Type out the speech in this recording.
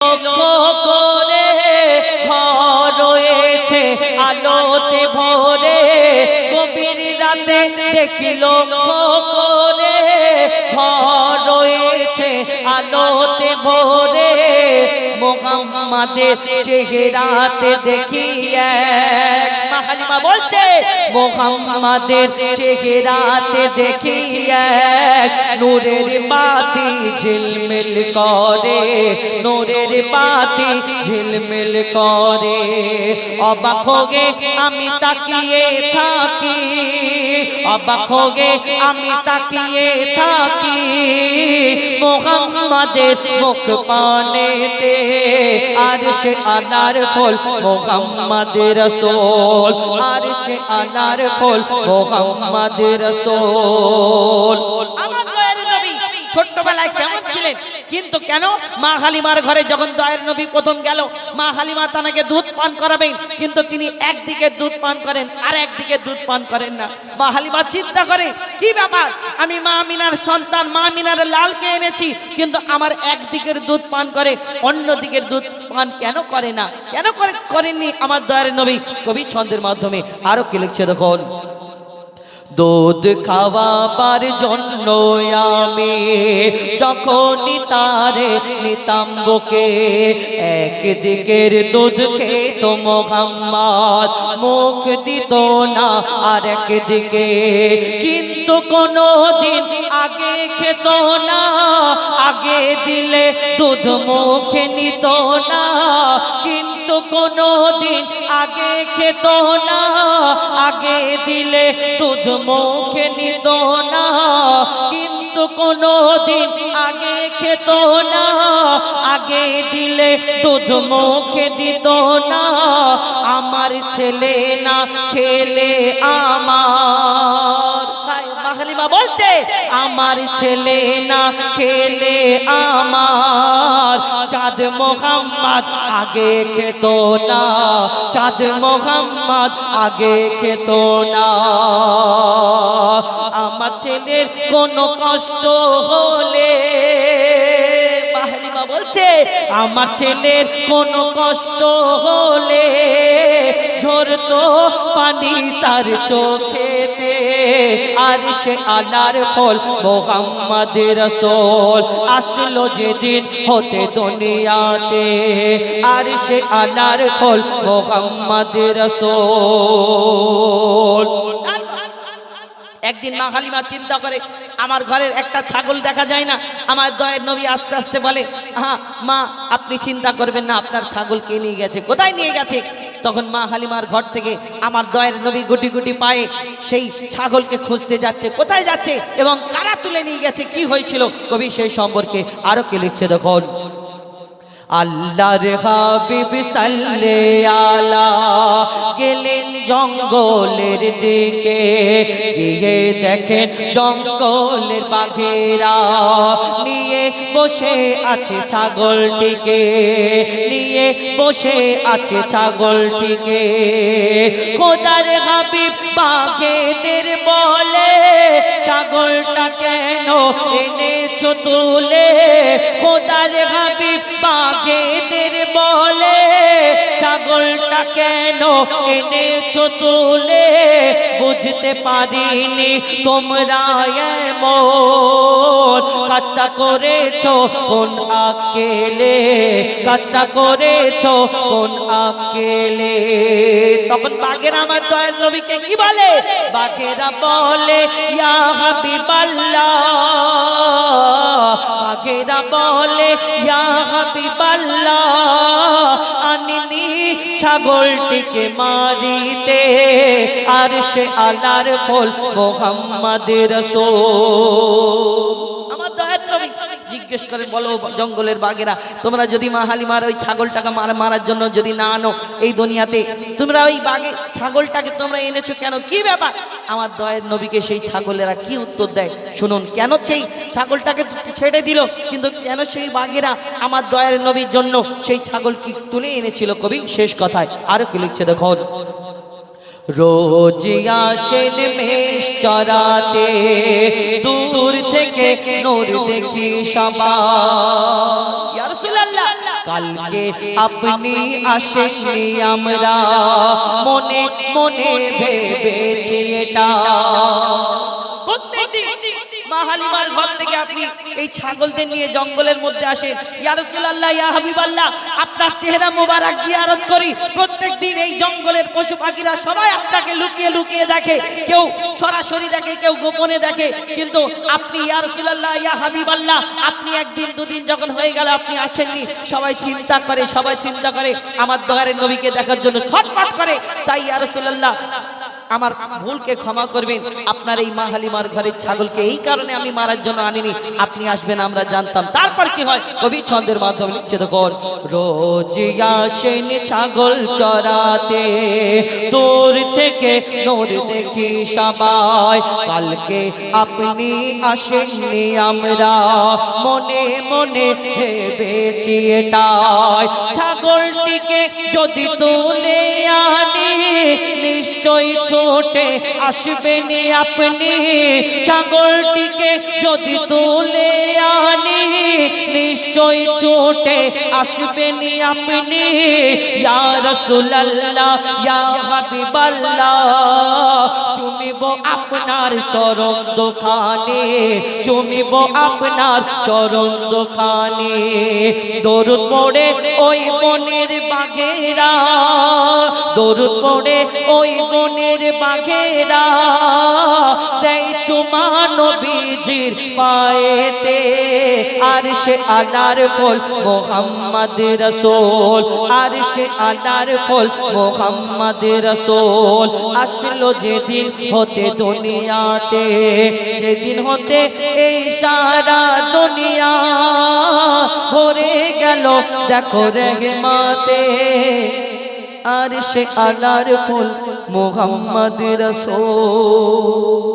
লক্ষ্য করে ঘর রয়েছে আলোতে ভরে, গভীর রাতে দেখি লক্ষ্য করে ঘর রয়েছে আলোতে ভরে, মুহাম্মাদের চেহারাতে দেখি এক। মা হালিমা বলছে মুহাম্মাদের চেহারাতে দেখি এক, নূরের বাতি ঝিলমিল করে, নূরের বাতি ঝিলমিল করে। অবাক হয়ে আমি তাকিয়ে থাকি, অবাক হয়ে আমি তাকিয়ে থাকি, মুহাম্মাদের মুখ পানেতে আরশে আনার ফল মুহাম্মাদের রাসূল, আরশে আনার ফল মুহাম্মাদের রাসূল। আমার দয়ার নবী ছোট্টবেলায় কেমন ছিলেন, কিন্তু কেন মা হালিমার ঘরে যখন দয়ার নবী প্রথম গেল, মা হালিমা তাকে দুধ পান করাবেন, কিন্তু তিনি একদিকে দুধ পান করেন আর একদিকে দুধ পান করেন না। মা হালিমা চিন্তা করে কি ব্যাপার, আমি মা আমিনার সন্তান, মা আমিনার লালকে এনেছি, কিন্তু আমার একদিকের দুধ পান করে, অন্য দিকের দুধ পান কেন করে না, কেন করেননি আমার দয়ার নবী? কবি ছন্দের মাধ্যমে আরো কি লিখছে দেখুন। দুধ খাওয়াবার জন্য আমি যখনই তারে নিতাম বুকে, একদিকের দুধ খেত মুহাম্মদ, মুখ দিত না আর একদিকে, কিন্তু কোনো দিন আগে খেত না, আগে দিলে দুধ মুখে নিত না, কিন্তু কোনো দিন আগে খেত না, আগে দিলে দুধ মুখে নিত না, কিন্তু কোনো দিন আগে খেত না, আগে দিলে দুধ মুখে দিত না। আমার ছেলে না খেলে আমার, মা হালিমা বলছে আমার ছেলে না খেলে আমার, চাঁদ মুহাম্মদ আগে খেত না, চাঁদ মুহাম্মদ আগে খেত না। আমার ছেলের কোনো কষ্ট হলে, মা হালিমা বলছে আমার ছেলের কোনো কষ্ট হলে ঝরতো পানি তার চোখেতে, আরশে আনার ফল মুহাম্মাদের রাসূল আসলো যেদিন হতে দুনিয়াতে, আরশে আনার ফল মুহাম্মাদের রাসূল। একদিন মা হালিমা চিন্তা করে আমার ঘরের একটা ছাগল দেখা যায় না, আমার দয়ার নবী আস্তে আস্তে বলে হ্যাঁ মা আপনি চিন্তা করবেন না, আপনার ছাগল কে নিয়ে গেছে, কোথায় নিয়ে গেছে? তখন মা হালিমার ঘর থেকে আমার দয়ার নবী গুটি গুটি পায়ে সেই ছাগলকে খুঁজতে যাচ্ছে, কোথায় যাচ্ছে এবং কারা তুলে নিয়ে গেছে, কি হয়েছিল, কবি সেই সম্পর্কে আরো কি লিখছে দেখুন। আল্লাহর হাবিব সাল্লাল্লাহু আলা গেলেন জঙ্গলের দিকে, গিয়ে দেখেন জঙ্গলের বাঘেরা নিয়ে বসে আছে ছাগলটিকে, নিয়ে বসে আছে ছাগলটিকে। খোদার হাবিব বাঘেদের বলে ছাগলটা কেন এনেছো তুলে, খোদার হাবিব বাঘেদের বলে ছাগলটা কেন এনেছো তুলে, বুঝতে পারিনি তোমরা এমন কাজটা করেছো কোন আকেলে, কাজটা করেছো কোন আকেলে। তখন বাঘেরা আমার দয়ার নবীকে কি বলে, বাঘেরা বলে ইয়া হাবিবাল্লাহ, বাঘেরা বলে ইয়া হাবিবাল্লাহ, আনিনি ছাগলটিকে মারিতে, আরশে আলার ফল মুহাম্মাদের রাসূল। আমার দয়ার নবী জিজ্ঞেস করে বলো জঙ্গলের বাঘেরা তোমরা যদি মা হালিমার ওই ছাগলটাকে মারার জন্য যদি না আনো এই দুনিয়াতে, তোমরা ওই বাঘে ছাগলটাকে তোমরা এনেছো কেন, কি ব্যাপার? আমার দয়ার নবীকে সেই ছাগলেরা কি উত্তর দেয় শুনুন। কেন সেই ছাগলটাকে ছেড়ে দিল, কিন্তু কেন সেই বাঘেরা আমার দয়ার নবীর জন্য সেই ছাগল কি তুলে এনেছিল, কবি শেষ কথায় আরো কি লিখছে দেখুন। রোজ আসেন মেষ চরাতে, দূর থেকে নূর দেখি সবাই, ইয়া রাসূলুল্লাহ কালকে আপনি আসেননি আমরা মনে মনে ভেবেছি এটা। প্রত্যেকদিন মা হালিমার ঘর থেকে আপনি এই ছাগলদের নিয়ে জঙ্গলের মধ্যে আসেন। ইয়া রাসূলুল্লাহ, ইয়া হাবিবাল্লাহ, আপনার চেহারা মোবারক জিয়ারত করি। প্রত্যেকদিন এই জঙ্গলের পশু পাখিরা সবাই আপনাকে লুকিয়ে লুকিয়ে দেখে, কেউ সরাসরি দেখে, কেউ গোপনে দেখে, কিন্তু আপনি ইয়া রাসূলুল্লাহ, ইয়া হাবিবাল্লাহ, আপনি একদিন দুদিন যখন হয়ে গেল আপনি আসেননি, সবাই চিন্তা করে আমার দয়ার নবীকে দেখার জন্য ছটফট করে। তাই ইয়া রাসূলুল্লাহ আমার ভুলকে ক্ষমা করবেন। আপনার এই মা হালিমার ঘরের ছাগলকে এই কারণে আমি মারার জন্য আনিনি, আপনি আসবেন আমরা জানতাম। তারপর কি হয় কবি ছন্দের মাধ্যমে লিখছে, দেখুন, রোজ আসেন ছাগল চরাতে, দূর থেকে নূর দেখি সবাই, কালকে আপনি আসেননি আমরা মনে মনে ভেবেছি এটাই। ছাগলটিকে যদি তুলে আনি নিশ্চয় ছোটে আসবেন আপনি, ছাগলটিকে যদি তুলে আনি নিশ্চয় ছোটে আসবেন আপনি। ইয়া রাসূলুল্লাহ, ইয়া হাবিবাল্লাহ, চুমিব আপনার চরণ দোকানে, চুমিব আপনার চরণ দোকানে। দরুদ পড়ে ওই বনের বাঘেরা, দরুদ পড়ে ওই বনের বাঘেরা, দেয় চুমা নবীজির পায়েতে। আরশে আলার ফল মুহাম্মদ রাসূল, আরশে আলার ফল মুহাম্মদ রাসূল। আসলো যেদিন হতে দুনিয়াতে, সেদিন হতে এই সারা দুনিয়া ভরে গেল দেখো রহমতে। আরশে আলার ফুল মুহাম্মদ রাসূল।